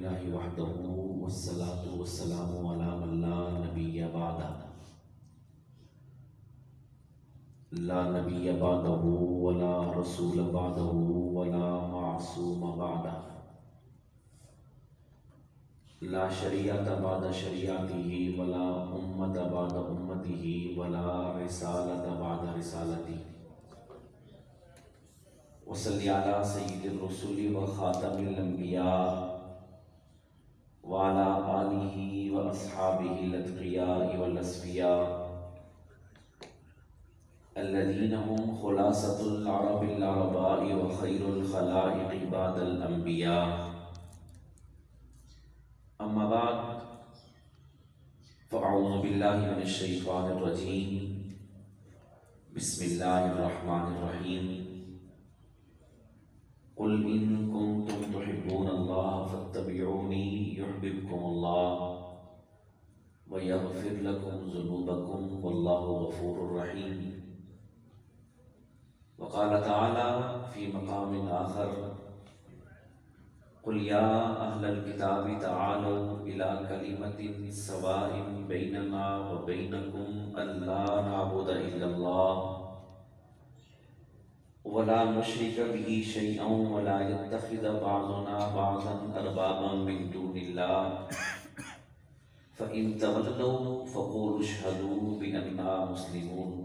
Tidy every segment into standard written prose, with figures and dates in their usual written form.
للہ وحدہ والصلاة والسلام علی من لا نبی بعدہ لا نبی بعدہ ولا رسول بعدہ ولا معصوم بعدہ لا شریعت بعد شریعتہ ولا امت بعد امتہ ولا رسالت بعد رسالتہ وصلی علی سید الرسول و خاتم الانبیاء وعلى آلہ و اصحابہ الاتقیاء والاصفیاء الذین هم خلاصۃ العرب العرباء و خیر الخلائق بعد الانبیاء اما بعد فاعوذ باللہ من الشیطان الرجیم بسم اللہ الرحمن الرحیم قل ان کنتم تحبون اللہ فاتبعونی یحببکم اللہ ویغفر لکم ذنوبکم واللہ غفور رحیم وقال تعالی فی مقام آخر قل یا اہل الکتاب تعالوا الی کلمۃ سواء بیننا وبینکم الا نعبد الا اللہ ولا نشرک به شیئا ولا يتخذ بعضنا بعضا اربابا من دون اللہ فإن تولوا فقولوا اشهدوا بأننا مسلمون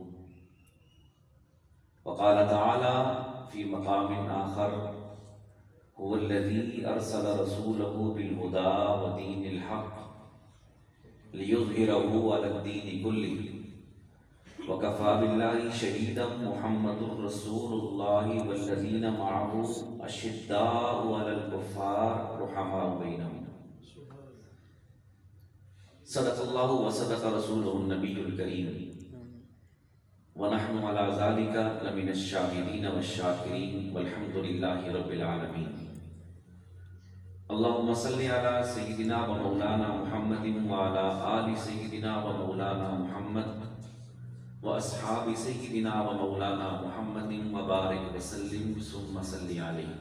وقال تعالى في مقام آخر هو الذي أرسل رسوله بالهدى ودين الحق ليظهره على الدين كله وكفى بالله شهيدا محمد رسول الله والذين معه أشداء على الكفار رحماء بينهم صدق الله وصدق رسوله النبي الكريم ونحن على ذلك لمن الشاهدين والشاكرين والحمد لله رب العالمين اللهم صل على سيدنا ومولانا محمد وعلى آل سيدنا ومولانا محمد واصحاب سیدنا و مولانا محمد وبارک وسلم ثم صلی علیہ۔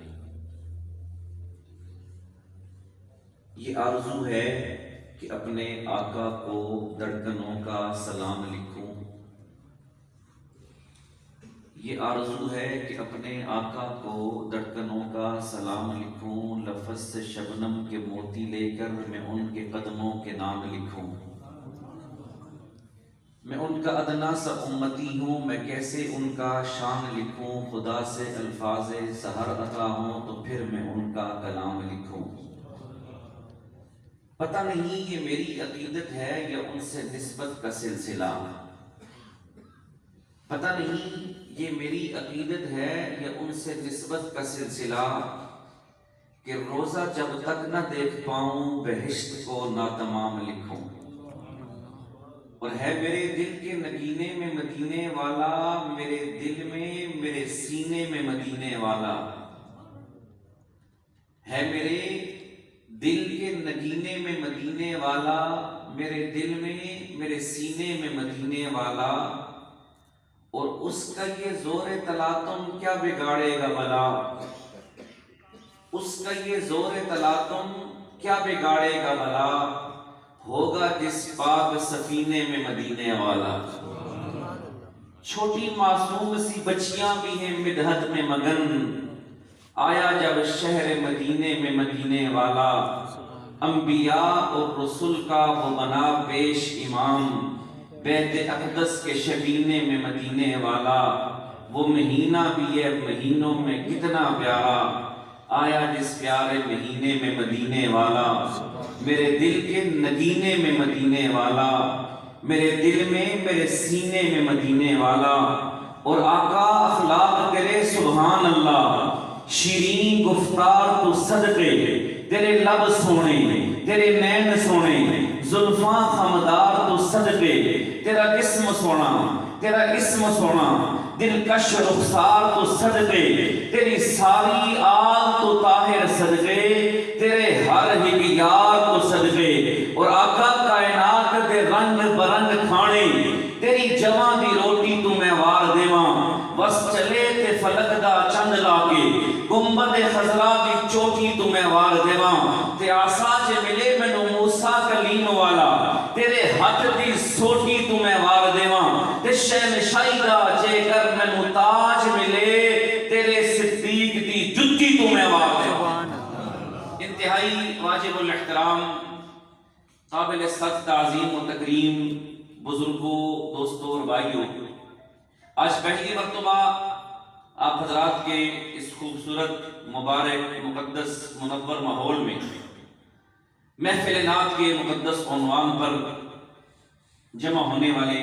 یہ آرزو ہے کہ اپنے آقا کو دھڑکنوں کا سلام لکھوں، یہ آرزو ہے کہ اپنے آقا کو دھڑکنوں کا سلام لکھوں، لفظ سے شبنم کے موتی لے کر میں ان کے قدموں کے نام لکھوں۔ میں ان کا ادنا سا امتی ہوں، میں کیسے ان کا شان لکھوں، خدا سے الفاظ سحر عطا ہوں تو پھر میں ان کا کلام لکھوں۔ پتہ نہیں یہ میری عقیدت ہے یا ان سے نسبت کا سلسلہ، پتہ نہیں یہ میری عقیدت ہے یا ان سے نسبت کا سلسلہ، کہ روزہ جب تک نہ دیکھ پاؤں بہشت کو ناتمام لکھوں۔ اور ہے میرے دل کے نگینے میں مدینے والا، میرے دل میں میرے سینے میں مدینے والا، ہے میرے دل کے نگینے میں مدینے والا، میرے دل میں میرے سینے میں مدینے والا، اور اس کا یہ زور تلاطم کیا بگاڑے گا بھلا، اس کا یہ زور تلاطم کیا بگاڑے گا بھلا، ہوگا جس پاک سفینے میں مدینے والا۔ چھوٹی معصوم سی بچیاں بھی ہیں مدحت میں مگن، آیا جب شہر مدینے میں مدینے والا، انبیاء اور رسول کا وہ بنا پیش امام، بیت اقدس کے شبینے میں مدینے والا، وہ مہینہ بھی ہے مہینوں میں کتنا پیارا، آیا جس پیارے مہینے میں مدینے والا، میرے دل کے نگینے میں مدینے والا، میرے دل میں میرے سینے میں مدینے والا۔ اور آقا اخلاق کرے سبحان اللہ، شیرین گفتار تو صدقے، تیرے لب سونے تیرے نین سونے، زلفاں خمدار تو صدقے، تیرا جسم سونا تیرا اسم سونا، دلکش رخسار تو صدقے، تیری ساری آل تو طاہر صدقے، تیرے ہر ایک یار تو صدقے، اور آقا کائنات دے رنگ برنگ کھانے، تیری جواں دی روٹی تو میں وار دیواں، بس چلے تے فلک دا چند لا کے، گنبد خضرا دی چوٹی تو میں وار دیواں، تے عصا چ ملے مینوں موسیٰ کلیم والا تیرے ہاتھ دی سوٹی تو میں وار دیواں تے شہنشاہی دا جے کر مینوں تاج ملے تیرے صدیق دی جتی تو میں وار دیواں۔ انتہائی واجب الاحترام قابل سخت تعظیم و تکریم بزرگوں، دوستوں اور بھائیوں، آج پہلی مرتبہ آپ حضرات کے اس خوبصورت مبارک مقدس منور ماحول میں محفل نعت کے مقدس عنوان پر جمع ہونے والے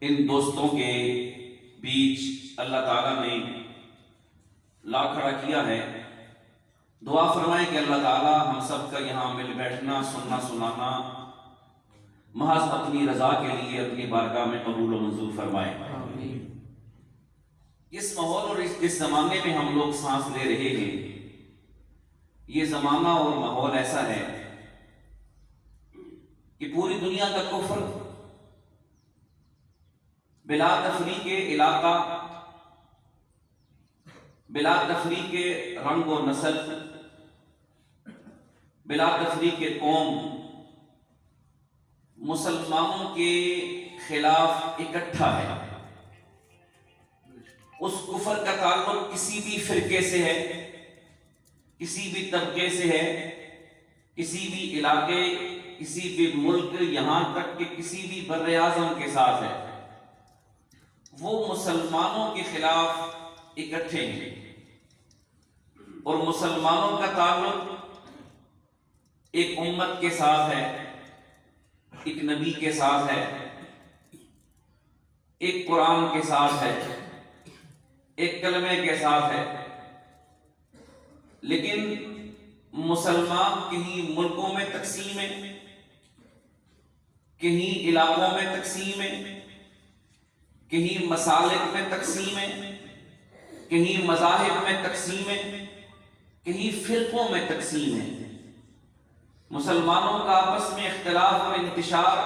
ان دوستوں کے بیچ اللہ تعالیٰ نے لا کھڑا کیا ہے۔ دعا فرمائیں کہ اللہ تعالیٰ ہم سب کا یہاں مل بیٹھنا، سننا سنانا محض اپنی رضا کے لیے اپنی بارگاہ میں قبول و منظور فرمائے۔ اس ماحول اور اس زمانے میں ہم لوگ سانس لے رہے ہیں، یہ زمانہ اور ماحول ایسا ہے کہ پوری دنیا کا کفر بلا تفریق علاقہ، بلا تفریق رنگ و نسل، بلا تفریق قوم مسلمانوں کے خلاف اکٹھا ہے۔ اس کفر کا تعلق کسی بھی فرقے سے ہے، کسی بھی طبقے سے ہے، کسی بھی علاقے، کسی بھی ملک، یہاں تک کہ کسی بھی بر اعظم کے ساتھ ہے۔ وہ مسلمانوں کے خلاف اکٹھے ہیں اور مسلمانوں کا تعلق ایک امت کے ساتھ ہے، ایک نبی کے ساتھ ہے، ایک قرآن کے ساتھ ہے، ایک کلمے کے ساتھ ہے۔ لیکن مسلمان کہیں ملکوں میں تقسیم ہے، کہیں علاقوں میں تقسیم ہے، کہیں مسالک میں تقسیم ہے، کہیں مذاہب میں تقسیم ہے، کہیں فرقوں میں تقسیم ہے۔ مسلمانوں کا آپس میں اختلاف اور انتشار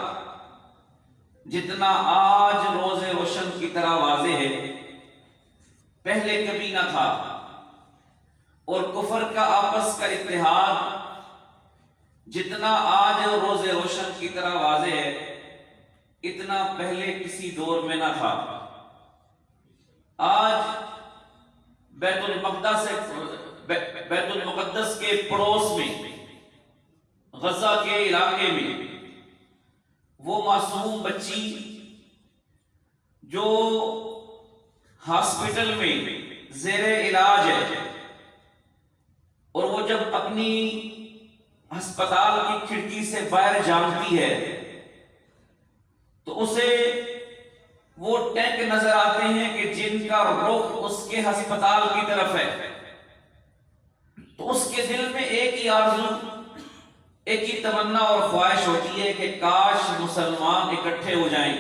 جتنا آج روز روشن کی طرح واضح ہے، پہلے کبھی نہ تھا، اور کفر کا آپس کا اتحاد جتنا آج روز روشن کی طرح واضح ہے، اتنا پہلے کسی دور میں نہ تھا۔ آج بیت المقدس کے پڑوس میں، غزہ کے علاقے میں، وہ معصوم بچی جو ہاسپٹل میں زیر علاج ہے، اور وہ جب اپنی ہسپتال کی کھڑکی سے باہر جانتی ہے تو اسے وہ ٹینک نظر آتے ہیں کہ جن کا رخ اس کے ہسپتال کی طرف ہے، تو اس کے دل میں ایک ہی آرزو، ایک ہی تمنا اور خواہش ہوتی ہے کہ کاش مسلمان اکٹھے ہو جائیں۔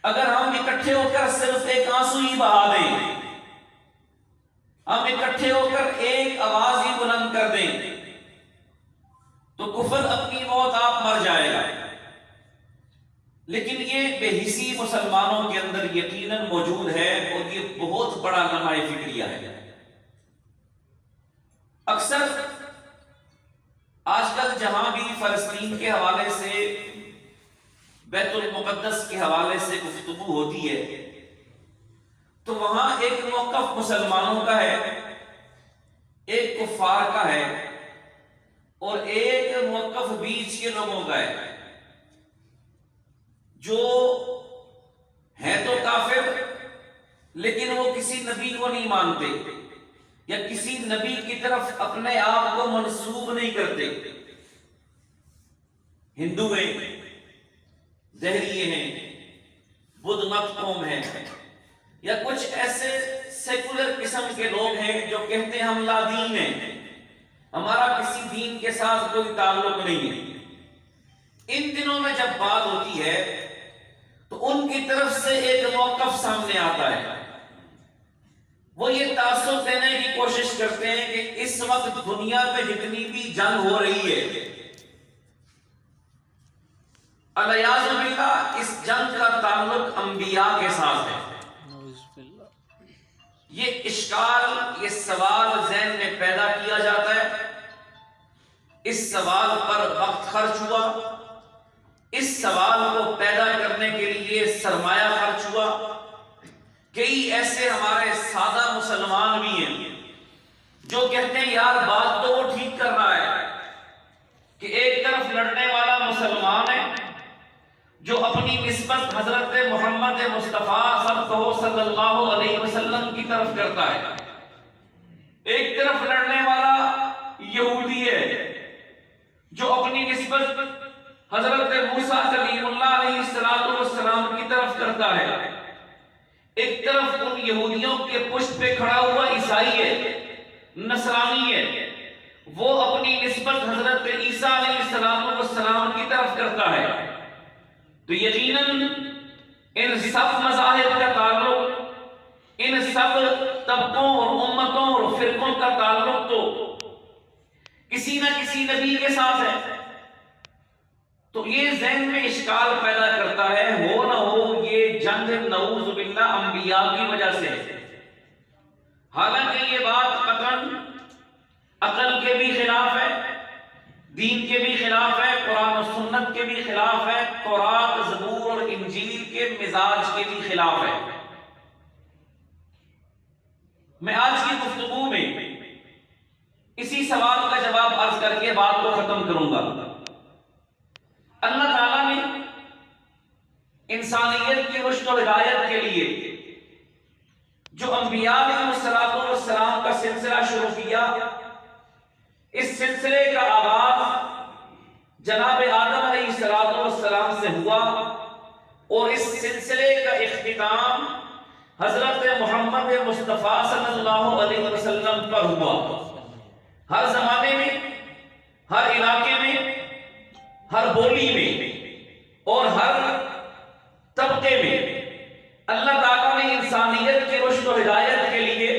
اگر ہم اکٹھے ہو کر صرف ایک آنسو ہی بہا دیں، ہم اکٹھے ہو کر ایک آواز ہی بلند کر دیں، تو کفر اپنی موت آپ مر جائے گا۔ لیکن یہ بے حسی مسلمانوں کے اندر یقیناً موجود ہے، اور یہ بہت بڑا لمحہ فکریہ ہے۔ اکثر آج کل جہاں بھی فلسطین کے حوالے سے، بیت المقدس کے حوالے سے گفتگو ہوتی ہے تو وہاں ایک موقف مسلمانوں کا ہے، ایک کفار کا ہے، اور ایک موقف بیچ کے لوگوں کا ہے، جو ہے تو کافر لیکن وہ کسی نبی کو نہیں مانتے، یا کسی نبی کی طرف اپنے آپ کو منسوب نہیں کرتے۔ ہندو ہیں، دہریے ہیں، بدھ مت قوم ہے، یا کچھ ایسے سیکولر قسم کے لوگ ہیں جو کہتے ہیں ہم لا دین ہیں، ہمارا کسی دین کے ساتھ کوئی تعلق نہیں ہے۔ ان دنوں میں جب بات ہوتی ہے تو ان کی طرف سے ایک موقف سامنے آتا ہے، وہ یہ تاثر دینے کی کوشش کرتے ہیں کہ اس وقت دنیا میں جتنی بھی جنگ ہو رہی ہے، الیاذ باللہ اس جنگ کا تعلق انبیاء کے ساتھ ہے۔ یہ اشکال، یہ سوال ذہن میں پیدا کیا جاتا ہے اس سوال پر وقت خرچ ہوا، اس سوال کو پیدا کرنے کے لیے سرمایہ خرچ ہوا۔ کئی ایسے ہمارے سادہ مسلمان بھی ہیں جو کہتے ہیں یار بات تو وہ ٹھیک کر رہا ہے کہ ایک طرف لڑنے والا مسلمان ہے جو اپنی نسبت حضرت محمد مصطفیٰ صلی اللہ علیہ وسلم کی طرف کرتا ہے، ایک طرف لڑنے والا یہودی ہے جو اپنی نسبت حضرت موسیٰ کلیم اللہ علیہ السلام کی طرف کرتا ہے، ایک طرف ان یہودیوں کے پشت پہ کھڑا ہوا عیسائی ہے، نصرانی ہے، وہ اپنی نسبت حضرت عیسیٰ علیہ السلام کی طرف کرتا ہے۔ تو یقیناً ان سب مذاہب کا تعلق، ان سب طبقوں اور امتوں اور فرقوں کا تعلق تو کسی نہ کسی نبی کے ساتھ ہے۔ تو یہ ذہن میں اشکال پیدا کرتا ہے، ہو نہ ہو یہ جنگ نعوذ باللہ انبیاء کی وجہ سے ہے۔ حالانکہ یہ بات قطعاً عقل کے بھی خلاف ہے، دین کے بھی خلاف ہے، قرآن و سنت کے بھی خلاف ہے، تورات، زبور اور انجیل کے مزاج کے بھی خلاف ہے۔ میں آج کی گفتگو میں اسی سوال کا جواب عرض کر کے بات کو ختم کروں گا۔ اللہ تعالیٰ نے انسانیت کی رشد و ہدایت کے لیے جو انبیاء علیہ السلام کا سلسلہ شروع کیا، اس سلسلے کا آغاز جناب آدم علیہ السلام سے ہوا اور اس سلسلے کا اختتام حضرت محمد مصطفیٰ صلی اللہ علیہ وسلم پر ہوا۔ ہر زمانے میں، ہر علاقے میں، ہر بولی میں اور ہر طبقے میں اللہ تعالیٰ نے انسانیت کی رشد و ہدایت کے لیے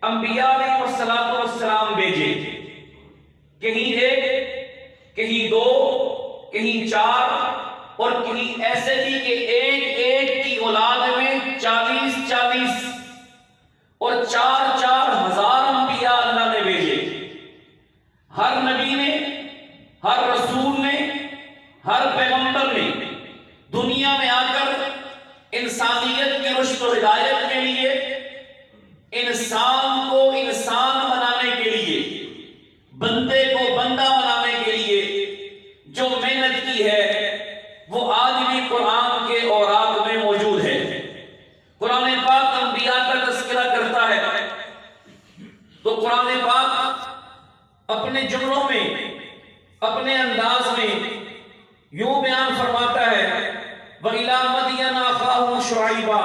انبیاء علیہ السلام بھیجے، کہیں ایک، کہیں دو، کہیں چار، اور کہیں ایسے بھی کہ ایک کی اولاد میں 40 اور 4 ہزار انبیاء اللہ نے بھیجے۔ ہر نبی نے، ہر رسول نے، ہر پیغمبر نے دنیا میں آ کر انسانیت کی رشد و ہدایت کے لیے، انسان کو انسان بنانے کے لیے، بندے کو بندہ بنانے کے لیے جو محنت کی ہے وہ آج بھی قرآن کے اوراق میں موجود ہے۔ قرآن پاک انبیاء کا تذکرہ کرتا ہے تو قرآن پاک اپنے جملوں میں، اپنے انداز میں یوں بیان فرماتا ہے، وَإِلَىٰ مَدْيَنَ أَخَاهُمْ شُعَيْبًا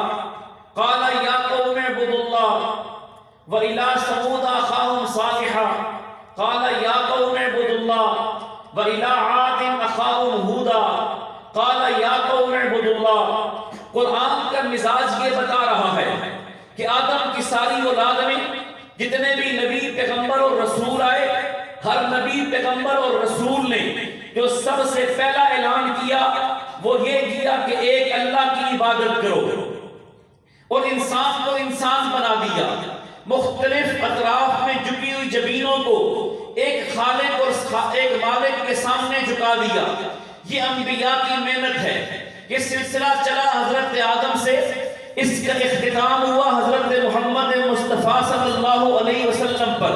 قَالَ يَا قَوْمِ اعْبُدُوا اللَّهَ وَإِلَىٰ ثَمُودَ أَخَاهُمْ صَالِحًا قَالَ يَا قَوْمِ اعْبُدُوا اللَّهَ وَإِلَىٰ عَادٍ أَخَاهُمْ هُودًا قَالَ يَا قَوْمِ اعْبُدُوا اللَّهَ۔ قرآن کا مزاج یہ بتا رہا ہے کہ آدم کی ساری اولاد میں جتنے بھی نبی، پیغمبر اور رسول آئے، ہر نبی، پیغمبر اور رسول نے جو سب سے پہلا اعلان کیا وہ یہ کیا کہ ایک اللہ کی عبادت کرو، اور انسان کو انسان بنا دیا، مختلف اطراف میں جھکی ہوئی جبینوں کو ایک خالق اور ایک مالک کے سامنے جھکا دیا۔ یہ انبیاء کی محنت ہے۔ یہ سلسلہ چلا حضرت آدم سے، اس کا اختتام ہوا حضرت محمد مصطفیٰ صلی اللہ علیہ وسلم پر۔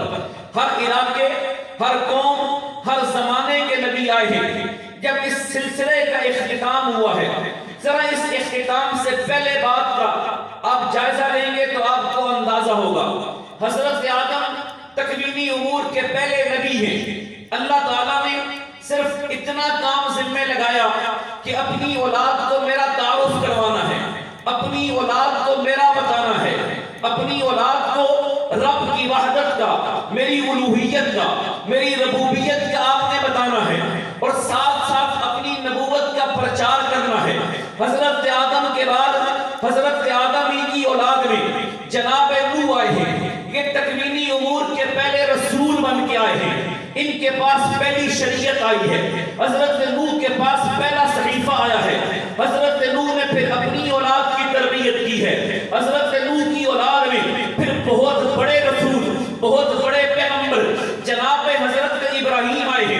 ہر علاقے، ہر قوم، ہر زمانے کے نبی آئے ہیں۔ جب اس سلسلے کا اختتام ہوا ہے، ذرا اس اختتام سے پہلے بات کا آپ جائزہ لیں گے تو آپ کو اندازہ ہوگا۔ حضرت آدم تکوینی امور کے پہلے نبی ہیں۔ اللہ تعالیٰ نے صرف اتنا کام ذمہ لگایا کہ اپنی اولاد کو میرا تعارف کروانا ہے، اپنی اولاد کو میرا بتانا ہے، اپنی اولاد کو رب کی وحدت کا، میری الوہیت کا، میری ربوبیت کا آپ نے بتانا ہے، اور ساتھ ساتھ اپنی نبوت کا پرچار کرنا ہے۔ حضرت آدم کے بعد حضرت آدم ہی کی اولاد میں جناب نوح آئے ہیں۔ یہ تکوینی امور کے پہلے رسول بن کے آئے ہیں۔ ان کے پاس پہلی شریعت آئی ہے۔ حضرت نوح کے پاس پہلا صحیفہ آیا ہے۔ حضرت نوح نے پھر اپنی اولاد کی تربیت کی ہے۔ حضرت نوح کی اولاد میں پھر بہت بڑے رسول، بہت بڑے پیغمبر جناب حضرت ابراہیم آئے ہیں۔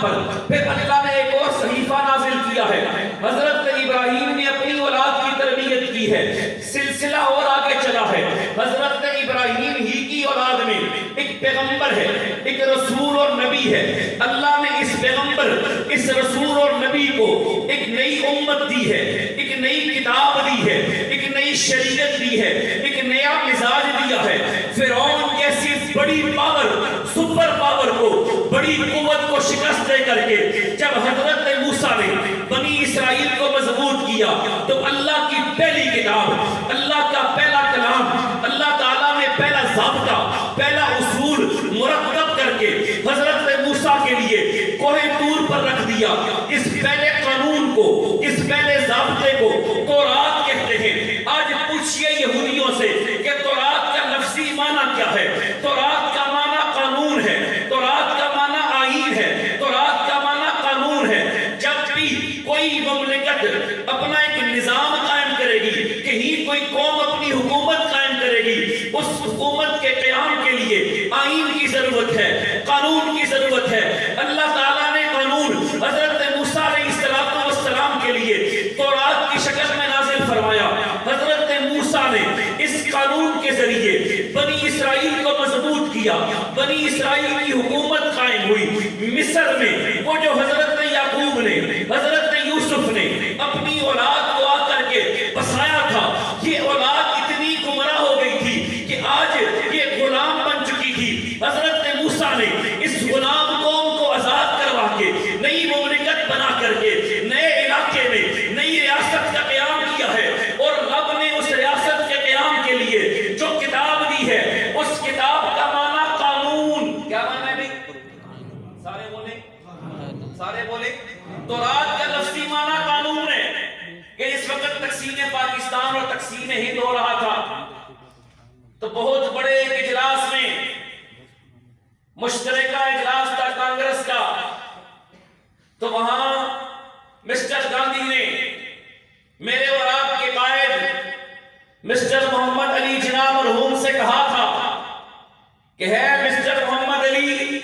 پر پھر اللہ نے ایک اور صحیفہ نازل کیا ہے. حضرت ابراہیم نے اپنی اولاد کی تربیت کی ہے. سلسلہ اور آگے چلا ہے. حضرت ابراہیم ہی کی اولاد میں ایک پیغمبر ہے, ایک رسول اور نبی ہے. اللہ نے اس پیغمبر, اس رسول اور نبی کو ایک نئی امت دی ہے, ایک نئی کتاب دی ہے, ایک نئی شریعت دی ہے, ایک نیا مزاج دیا ہے. فرعون جیسی بڑی پاور, سپر پاور کو, بڑی قوت کو شکست دے کر کے جب حضرت موسیٰ نے بنی اسرائیل کو مضبوط کیا تو اللہ کی پہلی کتاب, اللہ کا پہلا کلام, اللہ تعالیٰ نے پہلا ضابطہ, پہلا اصول مرتب کر کے حضرت موسیٰ کے لیے کوہ طور پر رکھ دیا. اس پہلے قانون کو, اس پہلے ضابطے کو تورات کہتے ہیں. آج پوچھئے یہودیوں سے کہ تورات کا لفظی معنی کیا ہے. تورات کا معنی قانون ہے, تورات کا معنی آئین ہے, تورات کا معنی قانون ہے. جب بھی کوئی مملکت اپنا ایک نظام قائم کرے گی, کہیں کوئی قوم اپنی حکومت قائم کرے گی, اس حکومت کے قیام کے لیے آئین کی ضرورت ہے, قانون کی ضرورت ہے. اللہ تعالیٰ نے قانون حضرت موسیٰ علیہ السلام کے لیے تورات کی شکل میں نازل فرمایا. حضرت موسیٰ نے اس قانون کے ذریعے بنی اسرائیل کو مضبوط کیا. بنی اسرائیل کی حکومت قائم ہوئی. مصر میں وہ جو حضرت یعقوب نے, حضرت یوسف نے اپنی اولاد کو آ کر کے بسایا تھا, یہ اولاد اتنی گمراہ ہو گئی تھی کہ آج یہ غلام بن چکی تھی. حضرت موسیٰ نے اس غلام قوم کو آزاد کروا کے نئی مملکت بنا کر کے نئے علاقے میں نئی ریاست کا قیام کیا ہے. اور رب نے اس ریاست کے قیام کے لیے جو کتاب دی ہے, اس کتاب کا معنی قانون. کیا معنی ہے بھائی؟ سارے بولے, سارے بولے. تورات کا لفظی معنی قانون ہے. کہ اس وقت تقسیم پاکستان اور تقسیم ہند ہو رہا تھا تو بہت بڑے ایک اجلاس میں, مشترکہ اجلاس تھا کانگریس کا, تو وہاں مسٹر گاندھی نے میرے اور آپ کے قائد مسٹر محمد علی جناح مرحوم سے کہا تھا کہ ہے مسٹر محمد علی,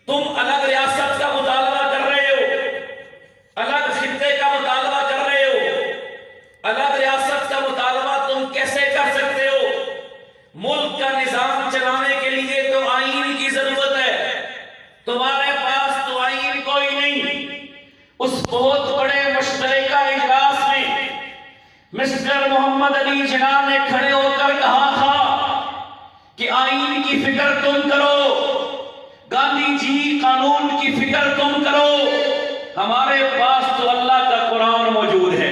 تم الگ ریاست کا مطالبہ کر رہے ہو, الگ خطے کا مطالبہ کر رہے ہو, الگ ریاست کا مطالبہ تم کیسے کر سکتے ہو؟ ملک کا نظام چلانے کے لیے تو آئین کی ضرورت ہے, تمہارے پاس تو آئین کوئی نہیں. اس بہت بڑے مشترکہ اجلاس میں مسٹر محمد علی جناح نے کھڑے ہو کر کہا تھا کہ آئین کی فکر تم کرو, گاندھی جی قانون کی فکر تم کرو, ہمارے پاس تو اللہ کا قرآن موجود ہے.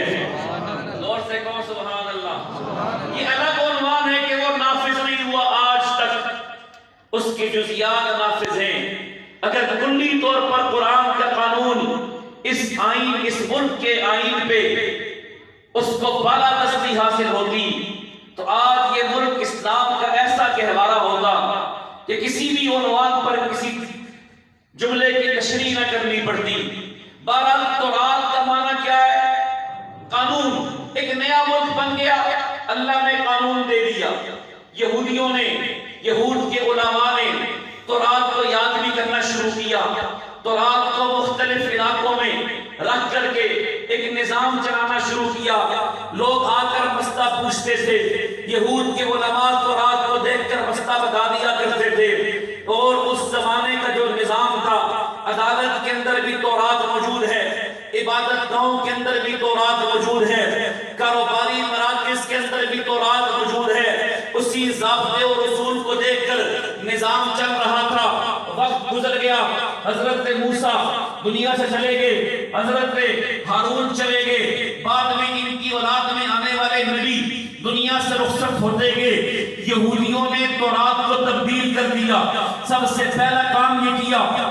زور سے کہو سبحان اللہ. یہ الگ عنوان ہے کہ وہ نافذ نہیں ہوا آج تک, اس کے جزیات نافذ ہیں. اگر کلی طور پر قرآن کا قانون اس آئین, اس ملک کے آئین پہ اس کو بالا دستی حاصل ہوتی تو آج یہ ملک اسلام کا ایسا گہوارہ ہوتا کہ کسی بھی عنوان پر کسی جملے کی تشریح نہ کرنی پڑتی. بہرحال تورات کا معنی کیا ہے؟ قانون. ایک نیا ملک بن گیا, اللہ نے قانون دے دیا. یہودیوں نے, یہود کے علماء نے تورات کو یاد بھی کرنا شروع کیا. تورات کو مختلف علاقوں میں رکھ کر کے ایک نظام چلانا شروع کیا. لوگ آ کر مسئلہ پوچھتے تھے, یہود کے علماء تورات کو دیکھ کر مسئلہ بتا دیا کرتے تھے. اور اس زمانے کا جو نظام تھا, عدالت کے اندر بھی تورات موجود ہے, عبادت گاہوں کے اندر بھی تورات موجود ہے, کاروباری مراکز کے اندر بھی تورات موجود ہے. اسی ضابطے اور اصول کو دیکھ کر نظام چل رہا تھا. وقت گزر گیا, حضرت موسیٰ دنیا سے چلے گئے, حضرت ہارون چلے گئے, بعد میں ان کی اولاد میں آنے والے نبی دنیا سے رخصت ہوتے گئے. یہودیوں نے تورات کو تبدیل کر دیا. سب سے پہلا کام یہ کیا,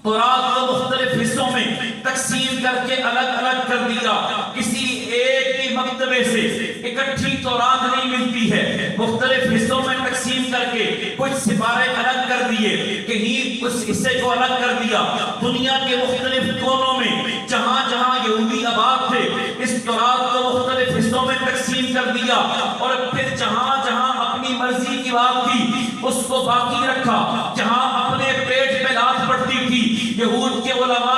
تورات کو مختلف حصوں میں تقسیم کر کے الگ الگ کر دیا. کسی ایک ہی مکتبے سے اکٹھی تورات نہیں ملتی ہے, مختلف حصوں میں تقسیم کر کے کچھ سپارے الگ کر دیے, کہیں اس حصے کو الگ کر دیا. دنیا کے مختلف کونوں میں جہاں جہاں یہودی آباد تھے اس تورات کو مختلف حصوں میں تقسیم کر دیا. اور پھر جہاں جہاں اپنی مرضی کی بات تھی اس کو باقی رکھا. جہاں اپنے پیٹ پہ لات پڑتی تھی یہود کے علماء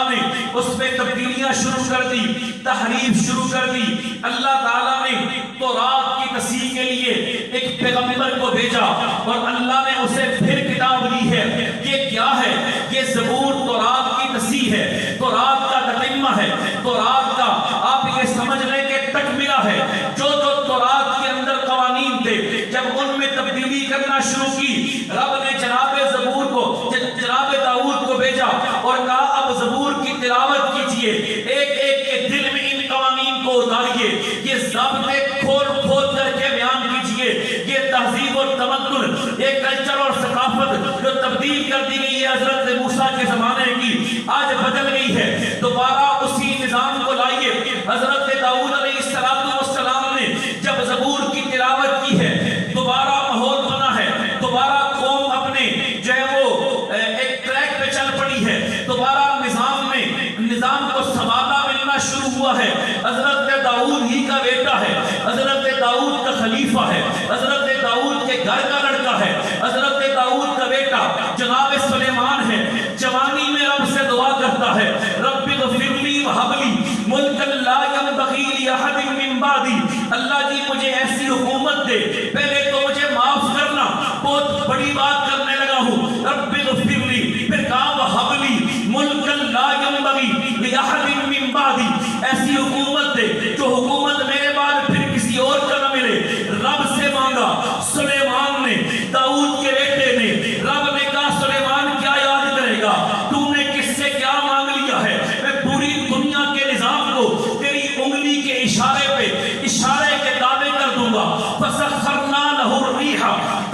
میں تبدیلیاں شروع کر دی، تحریف شروع کر دی۔ اللہ تعالیٰ نے تورات کی تصحیح کے لیے ایک پیغمبر کو بھیجا اور اللہ نے اسے پھر کتاب دی ہے۔ یہ کیا ہے؟ یہ زبور تورات کی تصحیح ہے، تورات کا تتمہ ہے، تورات کا آپ یہ سمجھ لیں کہ تکملہ ہے۔ جو تورات کے اندر قوانین تھے، جب ان میں تبدیلی کرنا شروع کی، رب نے جناب زبور کو، جناب داؤد کو بھیجا اور کہا اب زبور کی تلاوت کیجئے، ایک ایک کے دل میں ان قوانین کو اتاریے، یہ ضابطے کھول کھول کر کے بیان کیجئے۔ یہ تہذیب اور تمدن، یہ کلچر اور ثقافت جو تبدیل کر دی گئی ہے حضرت موسیٰ کے زمانے کی، آج بدل گئی ہے، دوبارہ اسی نظام کو لائیے۔ حضرت داؤد علیہ السلام نے جب زبور کی تلاوت کی ہے، دوبارہ ماحول بنا ہے، دوبارہ قوم اپنے جو ہے وہ ایک ٹریک پہ چل پڑی ہے، دوبارہ نظام کو سنبھالا ملنا شروع ہوا ہے۔ حضرت داؤد ہی کا بیٹا ہے، حضرت داؤد کا خلیفہ ہے، حضرت داؤد کے گھر کا لڑکا ہے، حضرت داؤد کا بیٹا جناب سلیمان ہے۔ جوانی میں رب سے دعا کرتا ہے، رب اغفر لی وہب لی ملکا لا ينبغی لأحد من بعدی، اللہ جی مجھے ایسی حکومت دے، پہلے تو مجھے معاف کرنا، بہت بڑی بات کرنے لگا ہوں، رب اغفر لی، پھر کہا وہب لی ملکا لا ينبغی لأحد من بعدی، ایسی حکومت دے جو حکومت میرے بعد پھر کسی اور کا نہ ملے۔ رب سے مانگا سلیمان نے، داؤد کے بیٹے نے۔ رب نے کہا سلیمان کیا یاد کرے گا، تو نے کس سے کیا مانگ لیا ہے؟ میں پوری دنیا کے نظام کو تیری انگلی کے اشارے پہ، اشارے کے تابع کر دوں گا۔ فسخرنا له الريح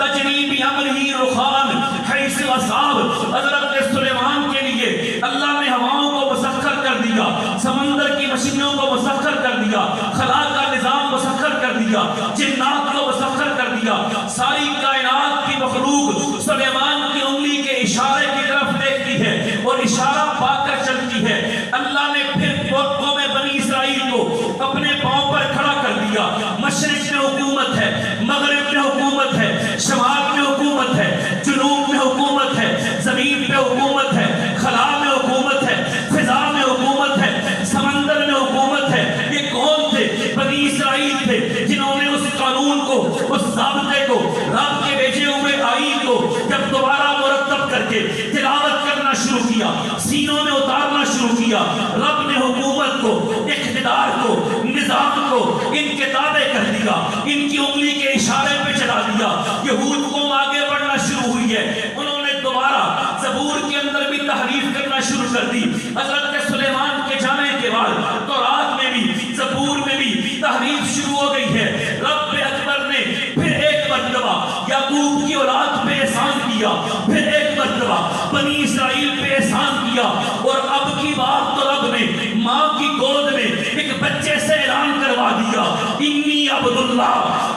تجری بأمره رخاء حيث أصاب، حضرت سلیمان کے لیے اللہ نے ہواؤں کو مسخر کر دیا، سمندر کی مشینوں کو مسخر کر دیا، خلا کا نظام مسخر کر دیا، جنات کو مسخر کر دیا، ساری کائنات کی مخلوق سلیمان کی انگلی کے اشارے کی طرف دیکھتی ہے اور اشارہ پا کر چلتی ہے۔ اللہ نے پھر قوم بنی اسرائیل کو اپنے پاؤں پر کھڑا کر دیا۔ مشرق میں حکومت ہے، مغرب میں حکومت ہے، شمال میں حکومت ہے، جنوب میں حکومت ہے، زمین پہ حکومت ہے، خلا میں حکومت ہے، فضا میں حکومت ہے، سمندر میں حکومت ہے۔ یہ کون تھے؟ بنی اسرائیل تھے، جنہوں نے اس قانون کو، اس ضابطے کو، رب کے بھیجے ہوئے آئین کو جب دوبارہ مرتب کر کے تلاوت کرنا شروع کیا، سینوں میں اتارنا شروع کیا، رب نے حکومت کو، اقتدار کو، نظام کو ان کے تابع کر دیا، ان کی انگلی کے اشارے پہ چلا دیا۔ یہود قوم آگے بڑھنا شروع ہوئی ہے، انہوں نے دوبارہ زبور کے اندر بھی تحریف کرنا شروع کر دی۔ حضرت سلیمان کے جانے کے بعد تورات میں بھی، زبور میں بھی تحریف شروع ہو گئی ہے۔ رب اکبر نے پھر ایک مرتبہ یعقوب کی اولاد پہ احسان کیا، پھر ایک مرتبہ بنی اسرائیل پہ احسان کیا، اور اب کی بات تو رب نے ماں کی گود میں ایک بچے سے اعلان کروا دیا، انی عبداللہ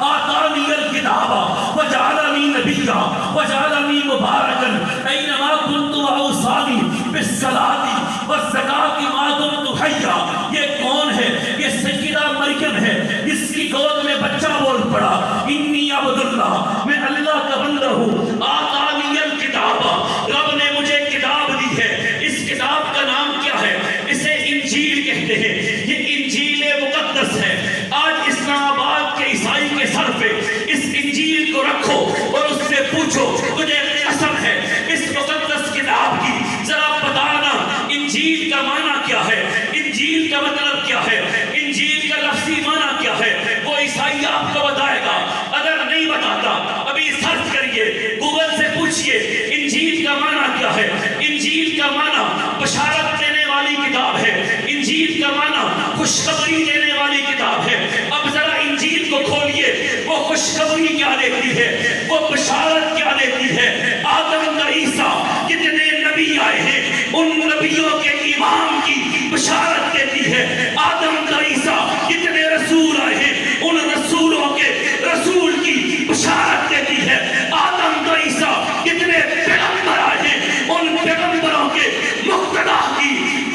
آتانی الکتاب وجعلنی نبیا وجعلنی مبارکا اینما کنت واوصانی بالصلاۃ والزکاۃ ما دمت حیا۔ یہ کون ہے؟ یہ سیدہ مریم ہے، جس کی گود میں بچہ بول پڑا، انی عبداللہ، میں اللہ کا بندہ ہوں، آتانی الکتاب، رب نے مجھے کتاب دی ہے۔ اس کتاب کا نام کیا ہے؟ اسے انجیل کہتے ہیں، یہ انجیل مقدس ہے۔ آج اسلام آباد کے عیسائی کے سر پہ اس انجیل کو رکھو اور اس سے پوچھو تجھے قسم ہے اس مقدس کتاب کی، ذرا بتانا انجیل کا معنی کیا ہے، انجیل کا مطلب کیا ہے، انجیل کا لفظی معنی کیا ہے؟ وہ عیسائی آپ کو بتائے گا۔ اگر نہیں بتاتا ابھی سرچ کریے، گوگل سے پوچھئے انجیل کا معنی کیا ہے۔ انجیل کا معنی بشارت دینے والی کتاب ہے، انجیل کا معنی خوشخبری دینے والی کتاب ہے۔ اب ذرا انجیل کو کھولیے، وہ خوشخبری کیا دیتی ہے، وہ بشارت کیا دیتی ہے۔ آدم اور عیسیٰ جتنے نبی آئے ہیں ان نبیوں کے ایمان کی بشارت دیتی ہے۔ آدم اور عیسیٰ جتنے رسول آئے ہیں ان رسولوں کے رسول کی بشارت دیتی ہے۔ آدم اور عیسیٰ جتنے پیغمبر آئے ہیں ان پیغمبروں کے مقتدا کی،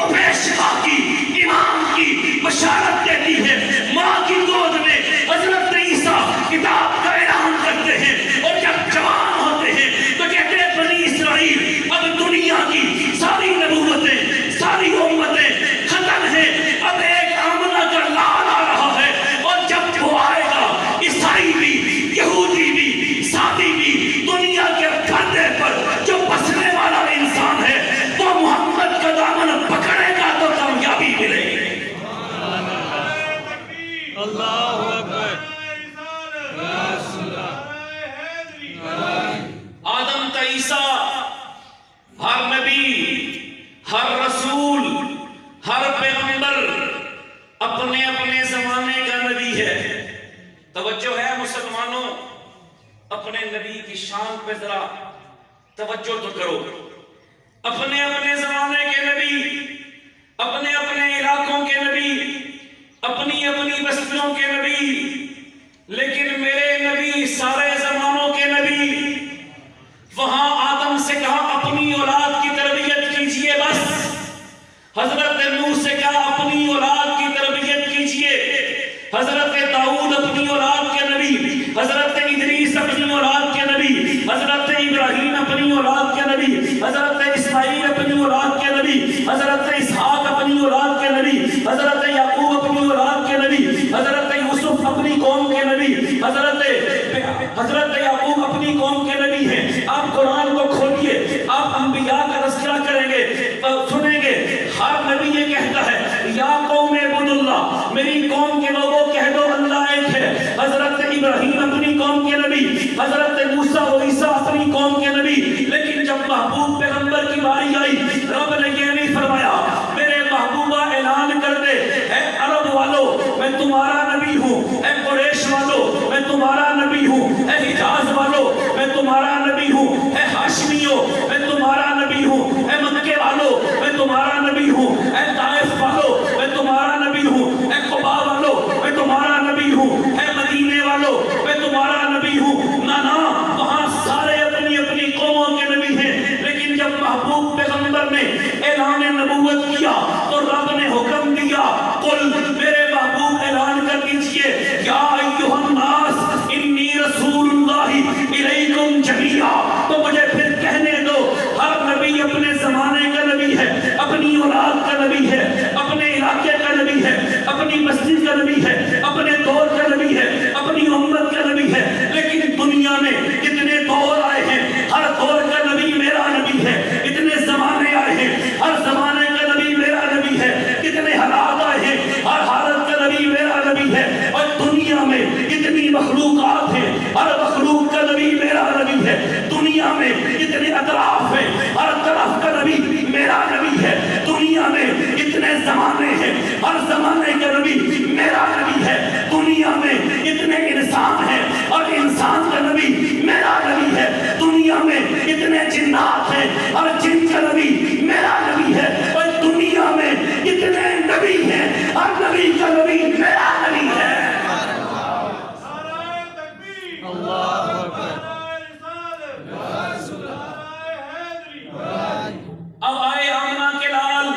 پیشوا کی، ایمان کی بشارت دیتی ہے۔ ماں کی گود میں حضرت عیسیٰ کتاب کا اعلان کرتے ہیں، اور جب جوان ہوتے ہیں تو کہتے ہیں بنی اسرائیل اب دنیا کی ساری نبوتیں، ساری امتیں ہر رسول، ہر پیغمبر اپنے اپنے زمانے کا نبی ہے۔ توجہ ہے مسلمانوں، اپنے نبی کی شان پہ ذرا توجہ تو کرو۔ اپنے اپنے زمانے کے نبی، اپنے اپنے علاقوں کے نبی، اپنی اپنی بستیوں کے نبی، لیکن میرے نبی سارے زمانوں کے نبی۔ وہاں آدم سے کہا اپنی اولاد کی تربیت کیجئے بس، حضرت نوح سے کہا اپنی اولاد کی تربیت کیجئے، حضرت داؤد اپنی اولاد کے نبی، حضرت ادریس اپنی اولاد کے نبی، حضرت ابراہیم اپنی اولاد کے نبی، حضرت اسماعیل اپنی اولاد کے نبی، حضرت اسحاق اپنی اولاد کے نبی، حضرت یعقوب اپنی اولاد کے نبی، حضرت یوسف اپنی قوم کے نبی، حضرت یعقوب اپنی قوم کے نبی ہیں۔ آپ قرآن کو کھولیے، آپ انبیاء کا تذکرہ کریں گے، سنیں گے، ہر نبی یہ کہتا ہے یا قوم اعبدوا اللہ، میری قوم کے لوگوں کہہ دو اللہ ایک ہے۔ حضرت ابراہیم اپنی قوم کے نبی، حضرت موسیٰ و عیسیٰ اپنی قوم کے نبی، لیکن جب محبوب پیغمبر کی باری آئی، رب نے یہ نہیں فرمایا میرے محبوبہ اعلان کر دے اے عرب والو میں تمہارا نبی ہوں، اے قریش والو میں تمہارا نبی ہوں، اے حجاز والو میں تمہارا نبی ہوں، اے ہاشمیو میں تمہارا نبی ہوں، اے مکے والو میں تمہارا نبی ہوں، اے طائف والو میں تمہارا نبی ہوں، اے قبا والو میں تمہارا نبی ہوں، اے مدینے والو میں تمہارا نبی ہوں۔ نہ وہاں سارے اپنی اپنی قوموں کے نبی ہیں، لیکن جب محبوب پیغمبر نے اعلان نبوت کیا تو رب نے حکم دیا قل، میرے محبوب اعلان کر دیجئے یا ایھا الناس انی رسول اللہ الیکم جمیعا۔ تو مجھے پھر کہنے دو، ہر نبی اپنے زمانے کا نبی ہے، اپنی اولاد کا نبی ہے، اپنے علاقے کا نبی ہے، اپنی بستی کا نبی ہے، اپنے دور کا نبی ہے، اپنی امت کا نبی ہے، لیکن دنیا میں کتنے دور آئے ہیں، ہر دور کا نبی میرا نبی ہے، اتنے زمانے آئے ہیں، ہر زمانے کا نبی میرا نبی ہے، کتنے حالات آئے ہیں، ہر حالت کا نبی میرا نبی ہے، اور دنیا میں کتنی مخلوقات ہیں، ہر مخلوق کا نبی میرا نبی ہے، دنیا میں کتنے اطراف ہیں، ہر طرف کا نبی میرا نبی ہے، دنیا میں اتنے زمانے ہیں، ہر زمانے کا نبی میرا نبی ہے، دنیا میں اتنے انسان ہیں اور انسان کا نبی میرا نبی ہے، دنیا میں اتنے جنات ہیں اور جن کا نبی میرا نبی ہے، اور دنیا میں اتنے نبی ہیں ہر نبی کا نبی میرا نبی ہے۔ اب آئے آمنہ کے لال،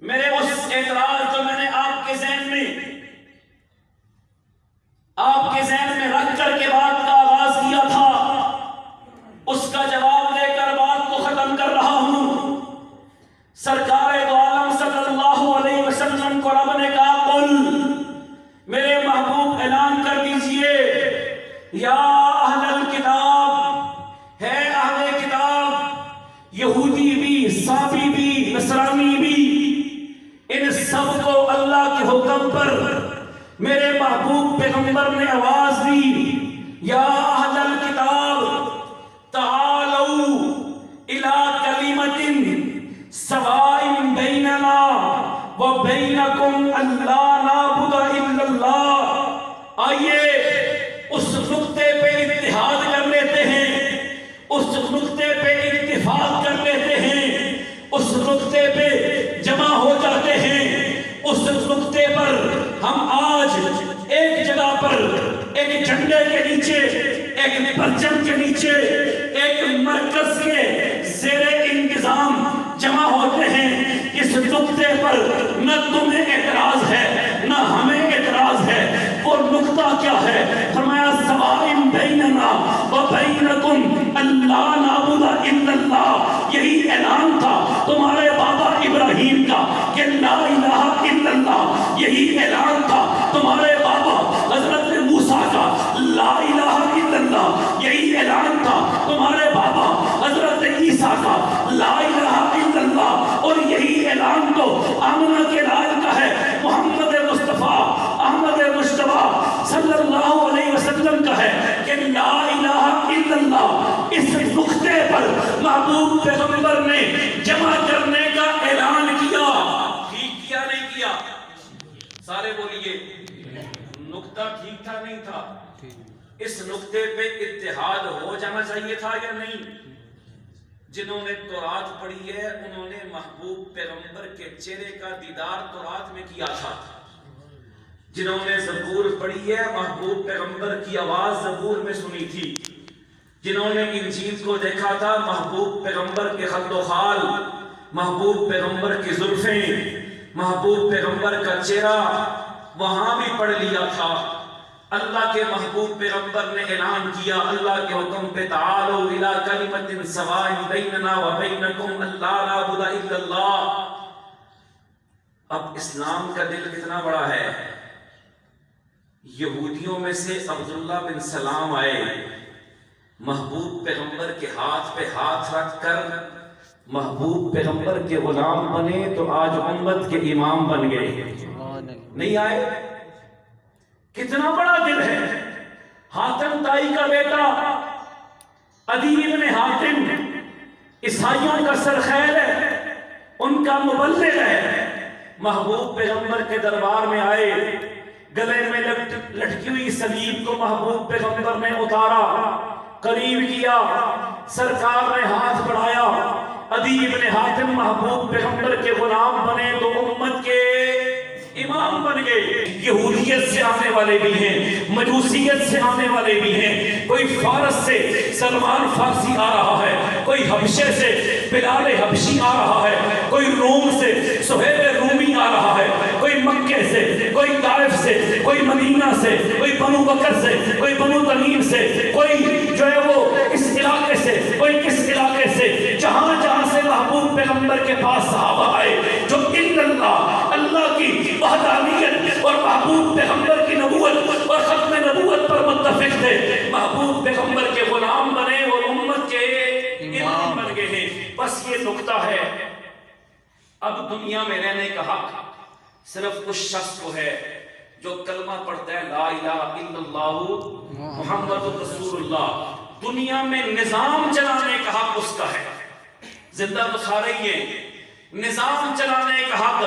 میرے اس اعتراض جو میں نے آپ کے ذہن میں رکھ کر کے بات کا آغاز کیا تھا، اس کا جواب دے کر بات کو ختم کر رہا ہوں۔ سرکار دو عالم صلی اللہ علیہ وسلم کو رب نے کہا قل، میرے محبوب اعلان کر دیجئے یا اہل الکتاب، ہے اہل کتاب، یہودی بھی، صابی بھی، نصرانی بھی، ان سب کو اللہ کے حکم پر میرے محبوب پیغمبر نے آواز دی یا اہل الکتاب تعالوا الی کلمۃ سواء بیننا وبینکم الا نعبد الا اللہ۔ آئیے اس نقطے پہ اتحاد کر لیتے ہیں، اس نقطے پہ اتفاق کر لیتے ہیں، اس نقطے پہ جمع ہو جاتے ہیں، اس نقطے پر ہم آج ایک جگہ پر ایک جھنڈے کے نیچے، ایک پرچم کے نیچے، ایک مرکز کے زیر انتظام جمع ہوتے ہیں۔ اس نقطے پر نہ تمہیں اعتراض ہے نہ ہمیں اعتراض ہے۔ وہ نقطہ کیا ہے؟ فرمایا سواء بیننا وبینکم الا نعبد الا اللہ۔ یہی اعلان تھا تمہارے بابا ابراہیم کا کہ لا الہ الا اللہ، یہی اعلان تھا تمہارے بابا حضرت موسیٰ کا لا الہ الا اللہ، یہی اعلان تھا تمہارے بابا حضرت عیسیٰ کا لا الہ الا اللہ، اور یہی اعلان تو آمنہ کے لال کا ہے، محمد مصطفیٰ احمد مجتبیٰ صلی اللہ علیہ وسلم کا ہے کہ لا الہ الا اللہ۔ اس نقطے پر محبوب پیغمبر نے جمع کرنے کا اعلان کیا. ٹھیک کیا نہیں کیا؟ سارے بولیے. نقطہ ٹھیک تھا نہیں تھا؟ اس نقطے پہ اتحاد ہو جانا چاہیے تھا یا نہیں؟ جنہوں نے تورات پڑھی ہے انہوں نے محبوب پیغمبر کے چہرے کا دیدار تورات میں کیا تھا. جنہوں نے زبور پڑھی ہے محبوب پیغمبر کی آواز زبور میں سنی تھی. جنہوں نے انجیل کو دیکھا تھا محبوب پیغمبر کے خط و خال، محبوب پیغمبر کی زلفیں، محبوب پیغمبر کا چہرہ وہاں بھی پڑھ لیا تھا. اللہ کے محبوب پیغمبر نے اعلان کیا اللہ کے حکم پہ، تعالوا الی کلمۃ سواء بیننا وبینکم الا نعبد الا اللہ. اب اسلام کا دل کتنا بڑا ہے. یہودیوں میں سے عبداللہ بن سلام آئے، محبوب پیغمبر کے ہاتھ پہ ہاتھ رکھ کر محبوب پیغمبر کے غلام بنے تو آج امت کے امام بن گئے. نہیں آئے؟ کتنا بڑا دل ہے. حاتم تائی کا بیٹا عدی بن حاتم عیسائیوں کا سرخیل ہے، ان کا مبلغ ہے. محبوب پیغمبر کے دربار میں آئے، گلے میں لٹکی ہوئی صلیب کو محبوب پیغمبر نے اتارا، قریب کیا، سرکار نے ہاتھ بڑھایا. عدی بن حاتم محبوب پیغمبر کے غلام بنے تو امت کے امام بن گئے. یہودیت سے آنے والے بھی ہیں، مجوسیت سے آنے والے بھی ہیں. کوئی فارس سے سلمان فارسی آ رہا ہے، کوئی حبشے سے بلال حبشی آ رہا ہے، کوئی روم سے سہیب رومی آ رہا ہے، کوئی مکے سے، کوئی طائف سے، کوئی مدینہ سے، کوئی بنو بکر سے، کوئی بنو تمیم سے، کوئی جو ہے وہ اس علاقے سے، کوئی کس علاقے سے. جہاں جہاں سے محبوب پیغمبر کے پاس صحابہ آئے جو اللہ کی وحدانیت اور محبوب پیغمبر کی نبوت اور ختم نبوت پر متفق تھے، محبوب پیغمبر کے غلام بنے اور امت کے امام بن گئے ہیں. بس یہ نقطہ ہے. اب دنیا میں رہنے کا حق صرف اس شخص کو ہے جو کلمہ پڑھتا ہے لا الہ الا اللہ محمد رسول اللہ. دنیا میں نظام چلانے کا حق اس کا ہے. زندہ تو سارے ہی ہیں. نظام چلانے کا حق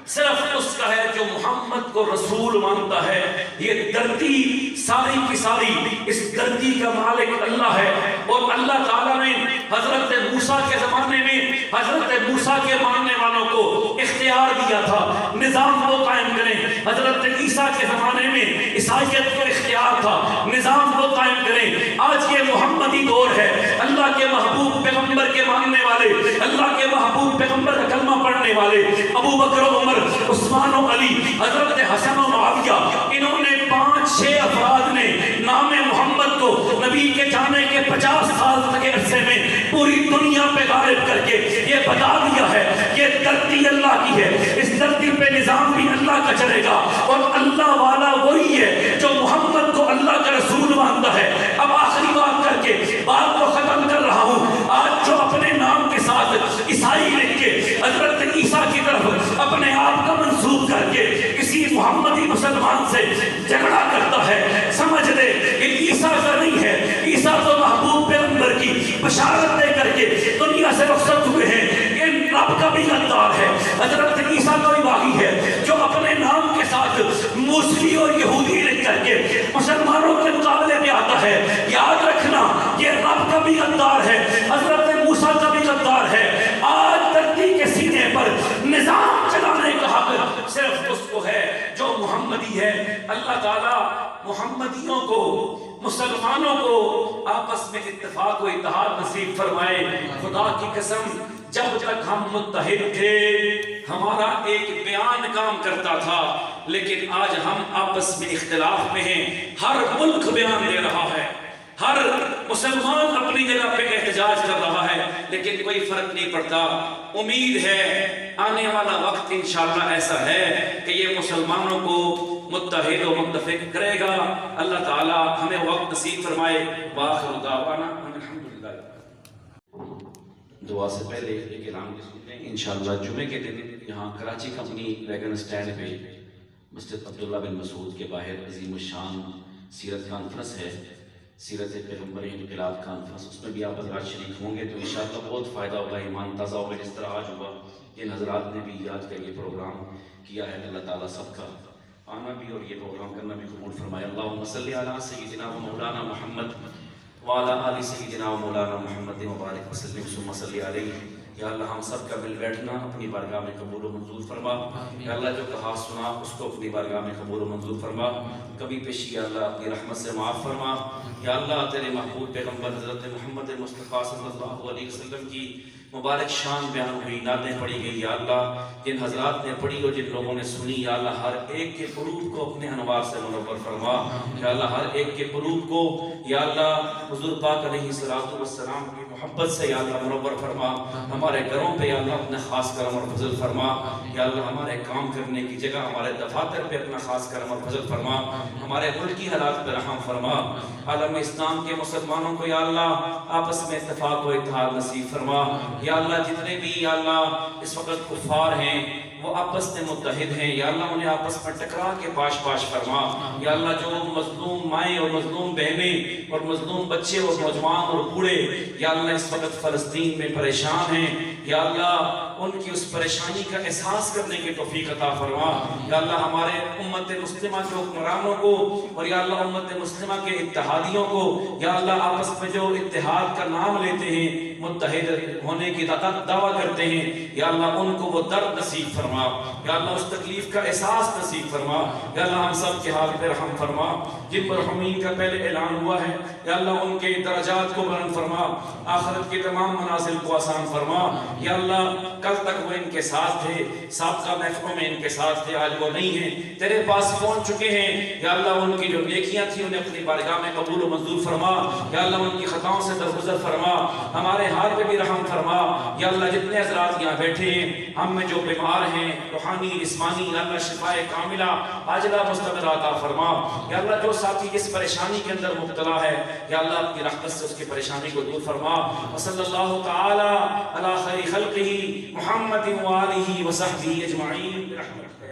صرف اس کا ہے جو محمد کو رسول مانتا ہے. یہ دھرتی ساری کی ساری اس دھرتی کا مالک اللہ ہے. اور اللہ تعالیٰ نے حضرت موسیٰ کے زمانے میں حضرت موسیٰ کے ماننے والوں کو اختیار دیا تھا نظام کو قائم کریں. حضرت عیسیٰ کے زمانے میں عیسائیت کو اختیار تھا نظام کو قائم کریں. آج یہ محمدی دور ہے. اللہ کے محبوب پیغمبر کے ماننے والے، اللہ کے محبوب پیغمبر کا کلمہ پڑھنے والے ابو بکر و عمر، عثمان و علی، حضرت حسن و معاویہ، انہوں نے 5-6 افراد نے نام محمد کو نبی کے جانے کے 50 سال تک کے عرصے میں پوری دنیا پہ غالب کر کے یہ بتا دیا ہے یہ دھرتی اللہ کی ہے. اس دھرتی پہ نظام بھی اللہ کا چلے گا اور اللہ والا وہی ہے جو محمد کو اللہ کا رسول مانتا ہے. اب آخری بات کر کے بات کو ختم کر رہا ہوں. آج جو اپنے نام کے ساتھ عیسائی لکھ کے حضرت عیسیٰ کی طرف اپنے آپ کا منسوب کر کے کسی محمدی مسلمان سے جھگڑا کرتا ہے، سمجھ لے یہ عیسیٰ کا نہیں ہے. عیسیٰ تو محبوب پیغمبر کی بشارت دے کر کے دنیا سے رخصت ہوئے ہیں. یہ رب کا بھی غدار ہے. حضرت عیسیٰ کوئی باغی ہے جو اپنے نام کے ساتھ موسوی اور یہودی لکھ کر کے مسلمانوں کے مقابلے میں آتا ہے. یاد رکھنا یہ رب کا بھی غدار ہے، حضرت موسیٰ کا بھی غدار ہے. آج دھرتی کے سینے پر نظام چلانے کا حق صرف اس کو ہے جو محمدی ہے. اللہ تعالیٰ محمدیوں کو، مسلمانوں کو آپس میں اتفاق و اتحاد نصیب فرمائے. خدا کی قسم جب تک ہم متحد تھے ہمارا ایک بیان کام کرتا تھا، لیکن آج ہم آپس میں اختلاف میں ہیں. ہر ملک بیان دے رہا ہے، ہر مسلمان اپنی جگہ پہ احتجاج کر رہا ہے، لیکن کوئی فرق نہیں پڑتا. امید ہے آنے والا وقت انشاءاللہ ایسا ہے کہ یہ مسلمانوں کو متحد و متفق کرے گا. اللہ تعالی ہمیں وقت نصیب فرمائے. وآخر دعوانا الحمدللہ. دعا سے پہلے ایک اعلان سنتے ہیں. انشاءاللہ جمعے کے دن یہاں کراچی کمپنی ویگن سٹینڈ پہ مسجد عبداللہ بن مسعود کے باہر عظیم الشان سیرت کانفرنس ہے. سیرت پیغمبر انقلاب کانفرنس، اس میں بھی آپ حضرات شریک ہوں گے تو انشاءاللہ بہت فائدہ ہوگا، ایمان تازہ ہوگا، جس طرح آج ہوا۔ ان حضرات نے بھی آج کا یہ پروگرام کیا ہے، اللہ تعالیٰ سب کا آنا بھی اور یہ پروگرام کرنا بھی قبول فرمائے۔ اللہم صلی علی سیدنا و مولانا محمد وعلی آل سیدنا و مولانا محمد مبارک وسلم ثم صلی علیہ۔ یا اللہ ہم سب کا مل بیٹھنا اپنی بارگاہ میں قبول و منظور فرما۔ یا اللہ جو کہا سنا اس کو اپنی بارگاہ میں قبول و منظور فرما، کبھی پیشی یا اللہ اپنی رحمت سے معاف فرما۔ یا اللہ تیرے محبوب پیغمبر حضرت محمد مصطفیٰ صلی اللہ علیہ وسلم کی مبارک شان بیان ہوئی، نعتیں پڑھی گئی، یا اللہ جن حضرات نے پڑھی اور جن لوگوں نے سنی، یا اللہ ہر ایک کے قلوب کو اپنے انوار سے منور فرما۔ یا اللہ ہر ایک کے قلوب کو یا اللہ حضور پاک علیہ السلام کی محبت سے یا اللہ منور فرما۔ ہمارے گھروں پہ یا اللہ اپنا خاص کرم اور فضل فرما۔ یا اللہ ہمارے کام کرنے کی جگہ ہمارے دفاتر پہ اپنا خاص کرم اور فضل فرما۔ ہمارے ملکی حالات پہ رحم فرما۔ عالم اسلام کے مسلمانوں کو یا اللہ آپس میں اتفاق و اتحاد نصیب فرما۔ یا اللہ جتنے بھی یا اللہ اس وقت کفار ہیں وہ آپس میں متحد ہیں، یا اللہ انہیں آپس میں ٹکرا کے پاش پاش فرما۔ یا اللہ جو مظلوم مائیں اور مظلوم بہنیں اور مظلوم بچے اور نوجوان اور بوڑھے یا اللہ اس وقت فلسطین میں پریشان ہیں، یا اللہ ان کی اس پریشانی کا احساس کرنے کی توفیق عطا فرما۔ یا اللہ ہمارے امت مسلمہ کے حکمرانوں کو اور یا اللہ امت مسلمہ کے اتحادیوں کو یا اللہ آپس میں جو اتحاد کا نام لیتے ہیں، متحد ہونے کی دعویٰ کرتے ہیں، یا اللہ ان کو وہ درد نصیب فرما۔ یا اللہ اس تکلیف کا احساس نصیب فرما۔ یا اللہ ہم سب کے حال پہ رحم فرما۔ جن مرحومین کا پہلے اعلان ہوا ہے یا اللہ ان کے درجات کو بلند فرما، آخرت کے تمام منازل کو آسان فرما۔ یا اللہ کل تک وہ ان کے ساتھ تھے، سابقہ محفلوں میں ان کے ساتھ تھے، آج وہ نہیں ہیں، تیرے پاس پہنچ چکے ہیں، یا اللہ ان کی جو نیکیاں تھیں انہیں اپنی بارگاہ میں قبول و منظور فرما۔ یا اللہ ان کی خطاؤں سے درگزر فرما، ہمارے حال پہ بھی رحم فرما۔ یا اللہ جتنے حضرات یہاں بیٹھے ہیں، ہم میں جو بیمار ہیں روحانی جسمانی، یا اللہ شفائے کاملہ عاجلہ مستمرہ عطا فرما۔ یا اللہ جو ساتھی اس پریشانی کے اندر مبتلا ہے یا اللہ اپنی رحمت سے اس کی پریشانی کو دور فرما۔ وصلی اللہ تعالی علی خیر خلقہ محمد و آلہ و صحبہ اجمعین برحمتک۔